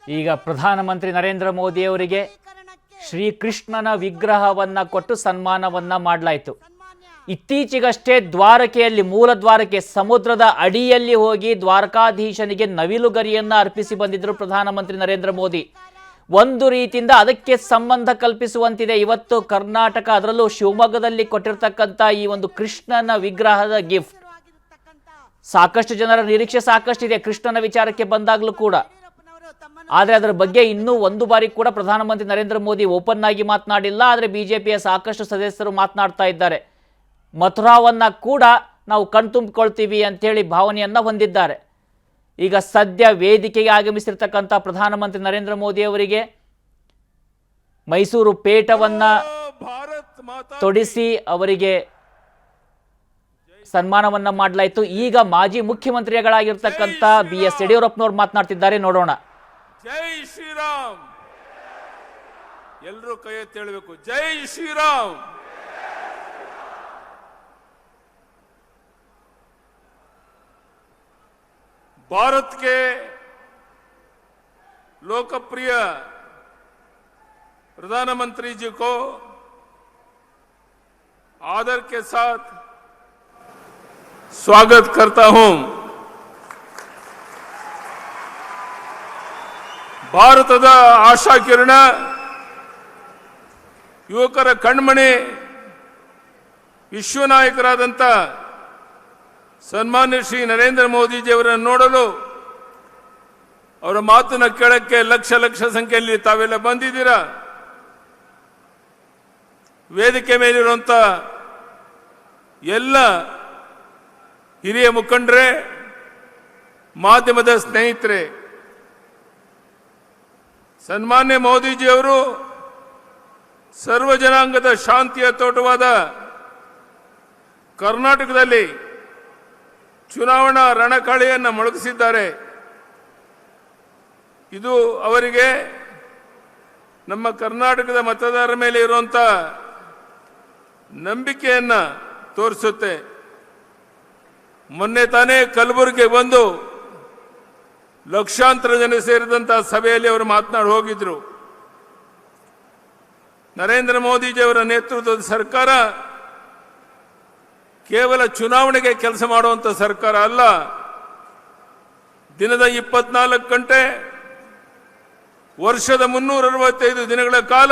ಈಗ ಪ್ರಧಾನಮಂತ್ರಿ ನರೇಂದ್ರ ಮೋದಿ ಅವರಿಗೆ ಶ್ರೀಕೃಷ್ಣನ ವಿಗ್ರಹವನ್ನ ಕೊಟ್ಟು ಸನ್ಮಾನವನ್ನ ಮಾಡಲಾಯಿತು. ಇತ್ತೀಚೆಗಷ್ಟೇ ದ್ವಾರಕೆಯಲ್ಲಿ, ಮೂಲ ದ್ವಾರಕೆ ಸಮುದ್ರದ ಅಡಿಯಲ್ಲಿ ಹೋಗಿ ದ್ವಾರಕಾಧೀಶನಿಗೆ ನವಿಲುಗರಿಯನ್ನ ಅರ್ಪಿಸಿ ಬಂದಿದ್ದರು ಪ್ರಧಾನಮಂತ್ರಿ ನರೇಂದ್ರ ಮೋದಿ. ಒಂದು ರೀತಿಯಿಂದ ಅದಕ್ಕೆ ಸಂಬಂಧ ಕಲ್ಪಿಸುವಂತಿದೆ ಇವತ್ತು ಕರ್ನಾಟಕ, ಅದರಲ್ಲೂ ಶಿವಮೊಗ್ಗದಲ್ಲಿ ಕೊಟ್ಟಿರ್ತಕ್ಕಂಥ ಈ ಒಂದು ಕೃಷ್ಣನ ವಿಗ್ರಹದ ಗಿಫ್ಟ್. ಸಾಕಷ್ಟು ಜನರ ನಿರೀಕ್ಷೆ ಸಾಕಷ್ಟಿದೆ ಕೃಷ್ಣನ ವಿಚಾರಕ್ಕೆ ಬಂದಾಗಲೂ ಕೂಡ. ಆದರೆ ಅದರ ಬಗ್ಗೆ ಇನ್ನೂ ಒಂದು ಬಾರಿ ಕೂಡ ಪ್ರಧಾನಮಂತ್ರಿ ನರೇಂದ್ರ ಮೋದಿ ಓಪನ್ ಆಗಿ ಮಾತನಾಡಿಲ್ಲ. ಆದರೆ ಬಿಜೆಪಿಯ ಸಾಕಷ್ಟು ಸದಸ್ಯರು ಮಾತನಾಡ್ತಾ ಇದ್ದಾರೆ. ಮಥುರಾವನ್ನ ಕೂಡ ನಾವು ಕಣ್ತುಂಬಿಕೊಳ್ತೀವಿ ಅಂತೇಳಿ ಭಾವನೆಯನ್ನ ಹೊಂದಿದ್ದಾರೆ. ಈಗ ಸದ್ಯ ವೇದಿಕೆಗೆ ಆಗಮಿಸಿರ್ತಕ್ಕಂಥ ಪ್ರಧಾನಮಂತ್ರಿ ನರೇಂದ್ರ ಮೋದಿ ಅವರಿಗೆ ಮೈಸೂರು ಪೇಟವನ್ನ ತೊಡಿಸಿ ಅವರಿಗೆ ಸನ್ಮಾನವನ್ನ ಮಾಡಲಾಯಿತು. ಈಗ ಮಾಜಿ ಮುಖ್ಯಮಂತ್ರಿಗಳಾಗಿರ್ತಕ್ಕಂಥ BS ಯಡಿಯೂರಪ್ಪನವರು ಮಾತನಾಡ್ತಿದ್ದಾರೆ, ನೋಡೋಣ. ಜೈ ಶ್ರೀರಾಮ್. ಎಲ್ಲರೂ ಕೈ ಎತ್ತಿ ಹೇಳಬೇಕು, ಜೈ ಶ್ರೀರಾಮ್. भारत के लोकप्रिय प्रधानमंत्री जी को आदर के साथ स्वागत करता हूं. ಭಾರತದ ಆಶಾ ಕಿರಣ, ಯುವಕರ ಕಣ್ಮಣಿ, ವಿಶ್ವನಾಯಕರಾದಂಥ ಸನ್ಮಾನ್ಯ ಶ್ರೀ ನರೇಂದ್ರ ಮೋದಿಜಿಯವರನ್ನು ನೋಡಲು, ಅವರ ಮಾತನ್ನು ಕೇಳಕ್ಕೆ ಲಕ್ಷ ಲಕ್ಷ ಸಂಖ್ಯೆಯಲ್ಲಿ ತಾವೆಲ್ಲ ಬಂದಿದ್ದೀರಾ. ವೇದಿಕೆ ಮೇಲಿರುವಂಥ ಎಲ್ಲ ಹಿರಿಯ ಮುಖಂಡರೇ, ಮಾಧ್ಯಮದ ಸ್ನೇಹಿತರೆ, ಸನ್ಮಾನ್ಯ ಮೋದಿಜಿಯವರು ಸರ್ವ ಜನಾಂಗದ ಶಾಂತಿಯ ತೋಟವಾದ ಕರ್ನಾಟಕದಲ್ಲಿ ಚುನಾವಣಾ ರಣಕಹಳೆಯನ್ನು ಮೊಳಗಿಸಿದ್ದಾರೆ. ಇದು ಅವರಿಗೆ ನಮ್ಮ ಕರ್ನಾಟಕದ ಮತದಾರರ ಮೇಲೆ ಇರುವಂಥ ನಂಬಿಕೆಯನ್ನು ತೋರಿಸುತ್ತೆ. ಮೊನ್ನೆ ತಾನೇ ಕಲಬುರಗಿಗೆ ಬಂದು ಲಕ್ಷಾಂತರ ಜನ ಸೇರಿದಂಥ ಸಭೆಯಲ್ಲಿ ಅವರು ಮಾತನಾಡಿ ಹೋಗಿದ್ರು. ನರೇಂದ್ರ ಮೋದಿಜಿಯವರ ನೇತೃತ್ವದ ಸರ್ಕಾರ ಕೇವಲ ಚುನಾವಣೆಗೆ ಕೆಲಸ ಮಾಡುವಂಥ ಸರ್ಕಾರ ಅಲ್ಲ. ದಿನದ 24 ಗಂಟೆ, ವರ್ಷದ 365 ದಿನಗಳ ಕಾಲ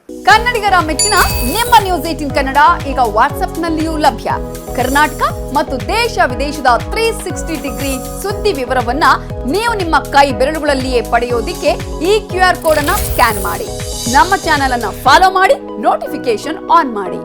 ಕನ್ನಡಿಗರ ಮೆಚ್ಚಿನ ನಿಮ್ಮ ನ್ಯೂಸ್ 18 ಕನ್ನಡ ಈಗ ವಾಟ್ಸ್ಆಪ್ನಲ್ಲಿಯೂ ಲಭ್ಯ. ಕರ್ನಾಟಕ ಮತ್ತು ದೇಶ ವಿದೇಶದ 360 ಡಿಗ್ರಿ ಸುದ್ದಿ ವಿವರವನ್ನ ನೀವು ನಿಮ್ಮ ಕೈ ಬೆರಳುಗಳಲ್ಲಿಯೇ ಪಡೆಯೋದಿಕ್ಕೆ ಈ QR ಕೋಡ್ ಅನ್ನು ಸ್ಕ್ಯಾನ್ ಮಾಡಿ. ನಮ್ಮ ಚಾನೆಲ್ ಅನ್ನು ಫಾಲೋ ಮಾಡಿ, ನೋಟಿಫಿಕೇಶನ್ ಆನ್ ಮಾಡಿ.